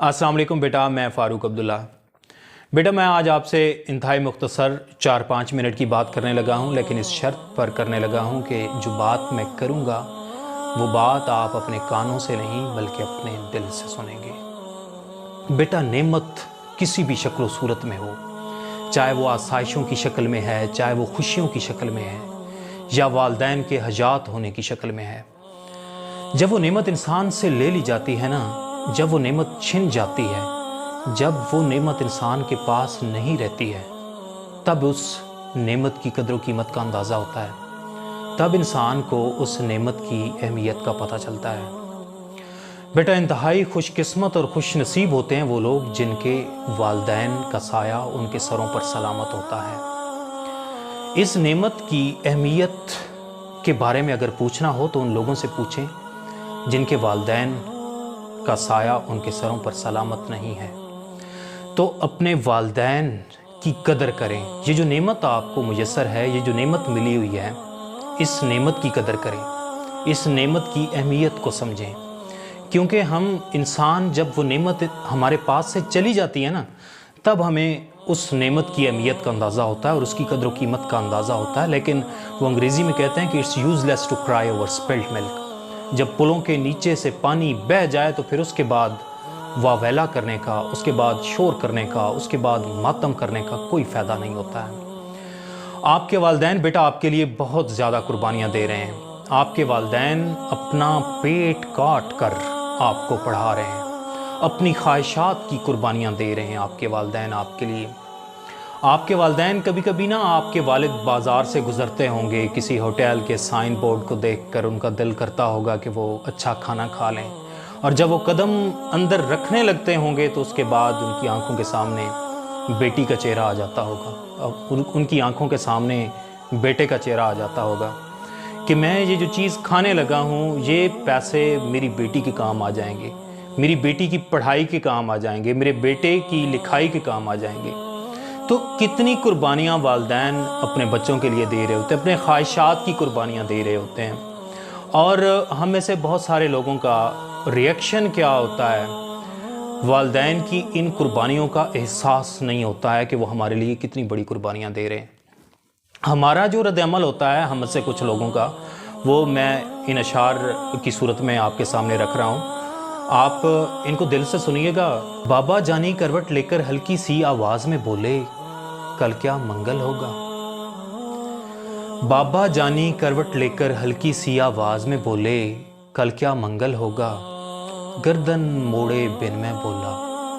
अस्सलाम वालेकुम बेटा, मैं फ़ारूक अब्दुल्ला। बेटा मैं आज आपसे इंतहाई मुख्तसर 4-5 मिनट की बात करने लगा हूँ, लेकिन इस शर्त पर करने लगा हूँ कि जो बात मैं करूँगा वो बात आप अपने कानों से नहीं बल्कि अपने दिल से सुनेंगे। बेटा नेमत किसी भी शक्ल सूरत में हो, चाहे वो आसाइशों की शक्ल में है, चाहे वो खुशियों की शक्ल में है, या वालदैन के हजात होने की शक्ल में है, जब वो नेमत इंसान से ले ली जाती है ना, जब वो नेमत छिन जाती है, जब वो नेमत इंसान के पास नहीं रहती है, तब उस नेमत की कदर कीमत का अंदाज़ा होता है। तब इंसान को उस नेमत की अहमियत का पता चलता है। बेटा इंतहाई खुशकिस्मत और खुश नसीब होते हैं वो लोग जिनके वालदैन का साया उनके सरों पर सलामत होता है। इस नेमत की अहमियत के बारे में अगर पूछना हो तो उन लोगों से पूछें जिनके वालदैन का साया उनके सरों पर सलामत नहीं है। तो अपने वालदैन की कदर करें। ये जो नेमत आपको मुयस्सर है, ये जो नेमत मिली हुई है, इस नेमत की कदर करें, इस नेमत की अहमियत को समझें। क्योंकि हम इंसान जब वो नेमत हमारे पास से चली जाती है ना, तब हमें उस नेमत की अहमियत का अंदाज़ा होता है और उसकी कदर कीमत का अंदाज़ा होता है। लेकिन वो अंग्रेज़ी में कहते हैं कि it's useless to cry over spilled milk. जब पुलों के नीचे से पानी बह जाए तो फिर उसके बाद वावेला करने का, उसके बाद शोर करने का, उसके बाद मातम करने का कोई फ़ायदा नहीं होता है। आपके वालदैन बेटा आपके लिए बहुत ज़्यादा कुर्बानियाँ दे रहे हैं। आपके वालदैन अपना पेट काट कर आपको पढ़ा रहे हैं, अपनी ख्वाहिशात की कुर्बानियाँ दे रहे हैं आपके वालदैन आपके लिए। आपके वालदैन कभी कभी ना आपके वालिद बाज़ार से गुज़रते होंगे, किसी होटल के साइन बोर्ड को देखकर उनका दिल करता होगा कि वो अच्छा खाना खा लें, और जब वो कदम अंदर रखने लगते होंगे तो उसके बाद उनकी आंखों के सामने बेटी का चेहरा आ जाता होगा, और उनकी आंखों के सामने बेटे का चेहरा आ जाता होगा कि मैं ये जो चीज़ खाने लगा हूँ, ये पैसे मेरी बेटी के काम आ जाएंगे, मेरी बेटी की पढ़ाई के काम आ जाएंगे, मेरे बेटे की लिखाई के काम आ जाएंगे। तो कितनी कुर्बानियाँ वालदैन अपने बच्चों के लिए दे रहे होते हैं, अपने ख्वाहिशात की कुर्बानियाँ दे रहे होते हैं। और हम में से बहुत सारे लोगों का रिएक्शन क्या होता है, वालदैन की इन कुर्बानियों का एहसास नहीं होता है कि वो हमारे लिए कितनी बड़ी कुर्बानियाँ दे रहे हैं। हमारा जो रद्द-ए-अमल होता है हम में से कुछ लोगों का, वो मैं इन अशार की सूरत में आपके सामने रख रहा हूँ। आप इनको दिल से सुनिएगा। बाबा जानी करवट लेकर हल्की सी आवाज़ में बोले, कल क्या मंगल होगा। बाबा जानी करवट लेकर हल्की सी आवाज़ में बोले, कल क्या मंगल होगा। गर्दन मोड़े बिन मैं बोला,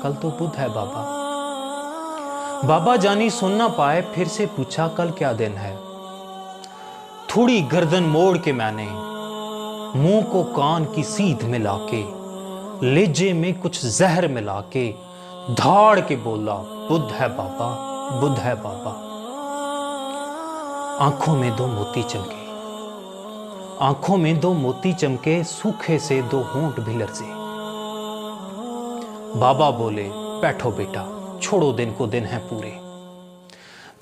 कल तो बुध है बाबा। बाबा जानी सुन ना पाए, फिर से पूछा, कल क्या दिन है। थोड़ी गर्दन मोड़ के मैंने मुंह को कान की सीध मिला के, लेजे में कुछ जहर मिला के, धाड़ के बोला, बुध है बाबा, बुध है बाबा। आंखों में दो मोती चमके, आंखों में दो मोती चमके, सूखे से दो होंठ भी लरजे। बाबा बोले, बैठो बेटा, छोड़ो दिन को दिन है पूरे,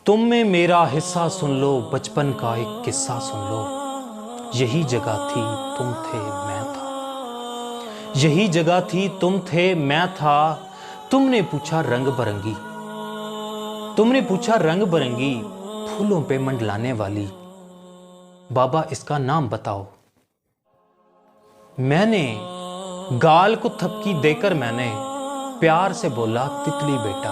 तुम में मेरा हिस्सा सुन लो, बचपन का एक किस्सा सुन लो। यही जगह थी तुम थे मैं था, यही जगह थी तुम थे मैं था। तुमने पूछा रंग बरंगी, तुमने पूछा रंग बरंगी, फूलों पे मंडलाने वाली, बाबा इसका नाम बताओ। मैंने गाल को थपकी देकर मैंने प्यार से बोला, तितली बेटा।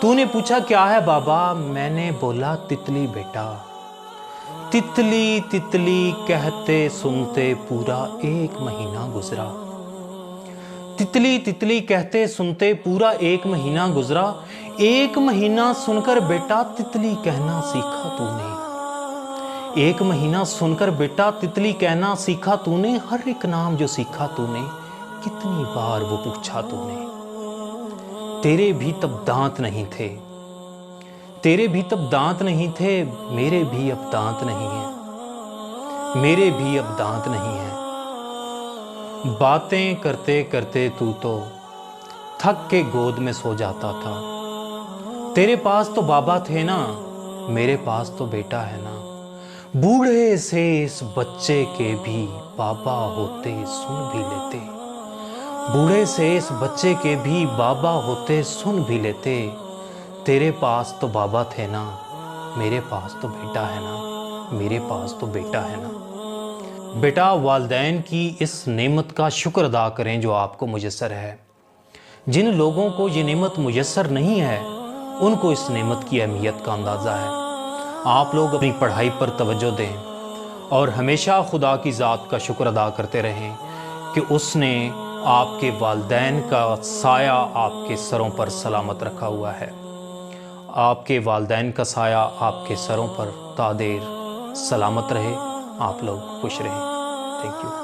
तूने पूछा क्या है बाबा, मैंने बोला तितली बेटा। तितली तितली कहते सुनते पूरा एक महीना गुजरा, तितली तितली कहते सुनते पूरा एक महीना गुजरा। एक महीना सुनकर बेटा तितली कहना सीखा तूने, एक महीना सुनकर बेटा तितली कहना सीखा तूने। हर एक नाम जो सीखा तूने, कितनी बार वो पूछा तूने। तेरे भी तब दांत नहीं थे, तेरे भी तब दांत नहीं थे, मेरे भी अब दांत नहीं है, मेरे भी अब दांत नहीं है। बातें करते करते तू तो थक के गोद में सो जाता था। तेरे पास तो बाबा थे ना, मेरे पास तो बेटा है ना। बूढ़े से इस बच्चे के भी बाबा होते सुन भी लेते, बूढ़े से इस बच्चे के भी बाबा होते सुन भी लेते, तेरे पास तो बाबा थे ना, मेरे पास तो बेटा है ना, मेरे पास तो बेटा है ना। बेटा, वालदैन की इस नेमत का शुक्र अदा करें जो आपको मुयस्सर है। जिन लोगों को ये नेमत मुयस्सर नहीं है, उनको इस नेमत की अहमियत का अंदाज़ा है। आप लोग अपनी पढ़ाई पर तवज्जो दें और हमेशा खुदा की ज़ात का शुक्र अदा करते रहें कि उसने आपके वालदैन का साया आपके सरों पर सलामत रखा हुआ है। आपके वालदैन का साया आपके सरों पर तादेर सलामत रहे। आप लोग खुश रहें। Thank you.